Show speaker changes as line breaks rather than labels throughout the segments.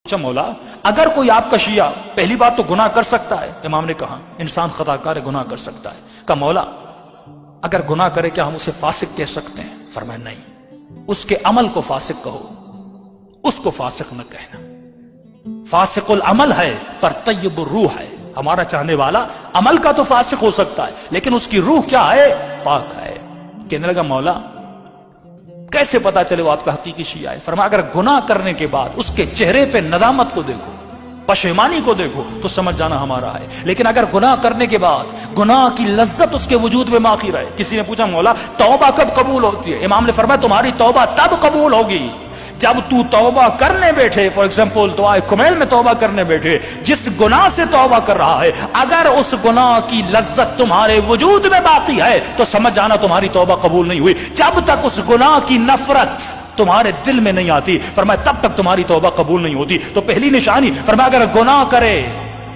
اچھا مولا، اگر کوئی آپ کا شیعہ پہلی بات تو گناہ کر سکتا ہے، امام نے کہا انسان خطا کار ہے، گناہ کر سکتا ہے. کہا مولا اگر گناہ کرے کیا ہم اسے فاسق کہہ سکتے ہیں؟ فرمایا نہیں، اس کے عمل کو فاسق کہو، اس کو فاسق نہ کہنا. فاسق العمل ہے پر طیب الروح ہے. ہمارا چاہنے والا عمل کا تو فاسق ہو سکتا ہے لیکن اس کی روح کیا ہے؟ پاک ہے. کہنے لگا مولا کیسے پتا چلے وہ آپ کا حقیقی شیعہ ہے؟ فرمایا اگر گناہ کرنے کے بعد اس کے چہرے پہ ندامت کو دیکھو، پشیمانی کو دیکھو تو سمجھ جانا ہمارا ہے. لیکن اگر گناہ کرنے کے بعد گناہ کی لذت اس کے وجود میں باقی رہے. کسی نے پوچھا مولا توبہ کب قبول ہوتی ہے؟ امام نے فرمایا تمہاری توبہ تب قبول ہوگی جب تو توبہ کرنے بیٹھے. فار ایگزامپل دعائے کمیل میں توبہ کرنے بیٹھے، جس گناہ سے توبہ کر رہا ہے اگر اس گناہ کی لذت تمہارے وجود میں باقی ہے تو سمجھ جانا تمہاری توبہ قبول نہیں ہوئی. جب تک اس گناہ کی نفرت تمہارے دل میں نہیں آتی فرمایا تب تک تمہاری توبہ قبول نہیں ہوتی. تو پہلی نشانی فرمایا اگر گناہ کرے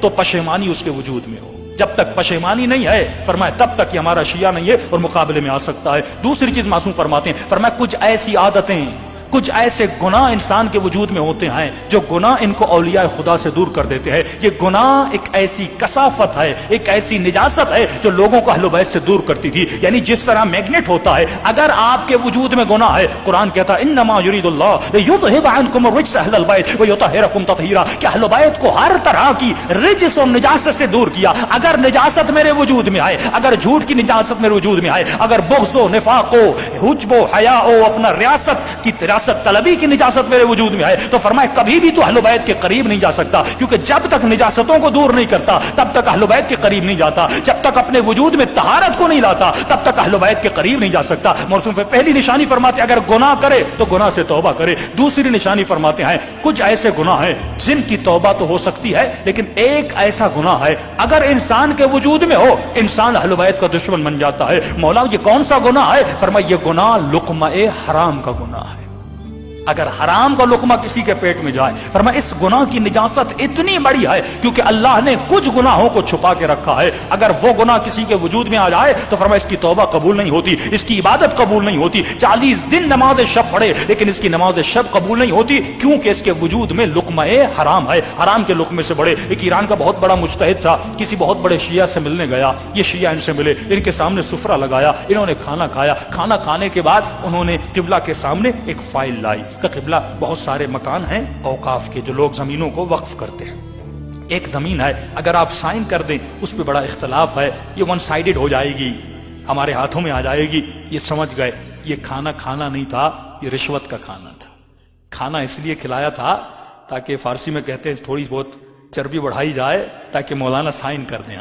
تو پشیمانی اس کے وجود میں ہو. جب تک پشیمانی نہیں ہے فرمایا تب تک یہ ہمارا شیعہ نہیں ہے اور مقابلے میں آ سکتا ہے. دوسری چیز معصوم فرماتے ہیں فرمایا کچھ ایسی عادتیں، کچھ ایسے گناہ انسان کے وجود میں ہوتے ہیں جو گناہ ان کو اولیاء خدا سے دور کر دیتے ہیں. یہ گناہ ایک ایسی کثافت ہے، ایک ایسی نجاست ہے جو لوگوں کو اہل بیت سے دور کرتی تھی. یعنی جس طرح میگنیٹ ہوتا ہے، اگر آپ کے وجود میں گناہ ہے، قرآن کہتا ہے انما یرید اللہ لیذھب عنکم الرجس اہل البیت ویطہرکم تطہیرا، کہ اہل بیت کو ہر طرح کی رجس اور نجاست سے دور کیا. اگر نجاست میرے وجود میں آئے، اگر جھوٹ کی نجاست میرے وجود میں آئے، اگر بغض و نفاق و حجب و حیا و اپنا ریاست کی طلبی کی نجاست میرے وجود میں آئے تو فرمائے کبھی بھی تو اہل بیت کے قریب نہیں جا سکتا. کیونکہ جب تک نجاستوں کو دور نہیں کرتا تب تک اہل بیت کے قریب نہیں جاتا. جب تک اپنے وجود میں طہارت کو نہیں لاتا تب تک اہل بیت کے قریب نہیں جا سکتا. موسم پہ پہلی نشانی فرماتے اگر گناہ کرے تو گناہ سے توبہ کرے. دوسری نشانی فرماتے ہیں کچھ ایسے گناہ ہیں جن کی توبہ تو ہو سکتی ہے لیکن ایک ایسا گناہ ہے اگر انسان کے وجود میں ہو انسان اہل بیت کا دشمن بن جاتا ہے. مولا یہ کون سا گناہ ہے؟ فرمایا یہ گناہ لقمہ حرام کا گناہ ہے. اگر حرام کا لقمہ کسی کے پیٹ میں جائے فرمایا اس گناہ کی نجاست اتنی بڑی ہے کیونکہ اللہ نے کچھ گناہوں کو چھپا کے رکھا ہے. اگر وہ گناہ کسی کے وجود میں آ جائے تو فرمایا اس کی توبہ قبول نہیں ہوتی، اس کی عبادت قبول نہیں ہوتی. 40 دن نماز شب پڑھے لیکن اس کی نماز شب قبول نہیں ہوتی کیونکہ اس کے وجود میں لقمہ حرام ہے. حرام کے لقمے سے بڑے ایک ایران کا بہت بڑا مجتہد تھا، کسی بہت بڑے شیعہ سے ملنے گیا. یہ شیعہ ان سے ملے، ان کے سامنے سفرہ لگایا، انہوں نے کھانا کھایا. کھانا کھانے کے بعد انہوں نے قبلہ کے سامنے ایک فائل لائی کہ قبلہ بہت سارے مکان ہیں اوقاف کے جو لوگ زمینوں کو وقف کرتے ہیں. ایک زمین ہے اگر آپ سائن کر دیں اس پہ بڑا اختلاف ہے، یہ ون سائیڈڈ ہو جائے گی، ہمارے ہاتھوں میں آ جائے گی. یہ سمجھ گئے یہ کھانا کھانا نہیں تھا، یہ رشوت کا کھانا تھا. کھانا اس لیے کھلایا تھا تاکہ فارسی میں کہتے ہیں تھوڑی بہت چربی بڑھائی جائے تاکہ مولانا سائن کر دیں.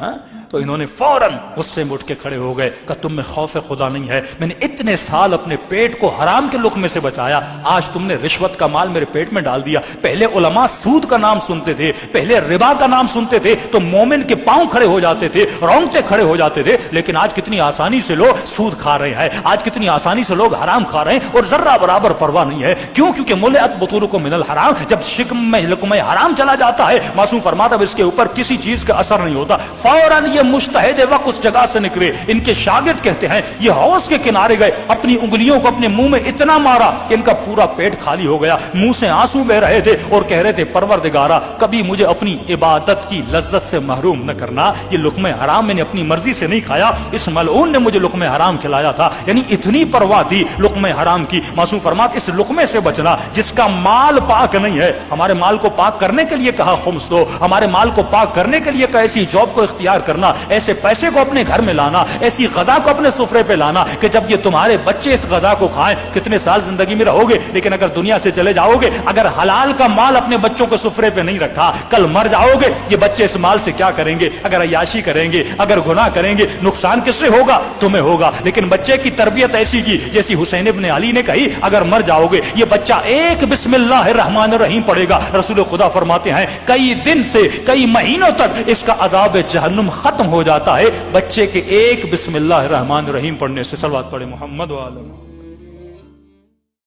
تو انہوں نے فوراً غصے میں اٹھ کے کھڑے ہو گئے کہ تم میں خوف خدا نہیں ہے؟ میں نے اتنے سال اپنے پیٹ کو حرام کے لقمے سے بچایا، آج تم نے رشوت کا مال میرے پیٹ میں ڈال دیا. پہلے علماء سود کا نام سنتے تھے، پہلے ربا کا نام سنتے تھے تو مومن کے پاؤں کھڑے ہو جاتے تھے، رونگٹے کھڑے ہو جاتے تھے. لیکن آج کتنی آسانی سے لوگ سود کھا رہے ہیں، آج کتنی آسانی سے لوگ حرام کھا رہے ہیں اور ذرہ برابر پرواہ نہیں ہے. کیوں؟ کیونکہ ملئت بطونکم من الحرام، جب شکم میں لقمہ حرام چلا جاتا ہے معصوم فرماتا اس کے اوپر کسی چیز کا اثر نہیں ہوتا. فوراً یہ مجتہد وقت اس جگہ سے نکلے. ان کے شاگرد کہتے ہیں یہ حوض کے کنارے گئے، اپنی انگلیوں کو اپنے منہ میں اتنا مارا کہ ان کا پورا پیٹ خالی ہو گیا، منہ سے آنسو بہ رہے تھے اور کہہ رہے تھے پروردگارا کبھی مجھے اپنی عبادت کی لذت سے محروم نہ کرنا. یہ لقمہ حرام میں نے اپنی مرضی سے نہیں کھایا، اس ملعون نے مجھے لقمہ حرام کھلایا تھا. یعنی اتنی پرواہ تھی لقمہ حرام کی. معصوم فرمات اس لقمے سے بچنا جس کا مال پاک نہیں ہے. ہمارے مال کو پاک کرنے کے لیے کہا خمس دو، ہمارے مال کو پاک کرنے کے لیے کہ ایسی جاب کو اختیار کرنا، ایسے پیسے کو اپنے گھر میں لانا، ایسی غذا کو اپنے سفرے پہ لانا کہ جب یہ تمہارے بچے اس غذا کو کھائیں. کتنے سال زندگی میں رہو گے لیکن اگر دنیا سے چلے جاؤ گے، اگر حلال کا مال اپنے بچوں کو سفرے پہ نہیں رکھا، کل مر جاؤ گے یہ بچے اس مال سے کیا کریں گے؟ اگر عیاشی کریں گے، اگر گناہ کریں گے، نقصان کس سے ہوگا؟ تمہیں ہوگا. لیکن بچے کی تربیت ایسی کی جیسی حسین ابن علی نے کہی اگر مر جاؤ گے یہ بچہ ایک بسم اللہ الرحمن الرحیم پڑھے گا. رسول خدا فرماتے ہیں کئی دن سے کئی مہینوں تک اس کا عذاب جہنم ختم ہو جاتا ہے بچے کے ایک بسم اللہ الرحمن الرحیم پڑھنے سے. صلوات پڑھے محمد و آلہ.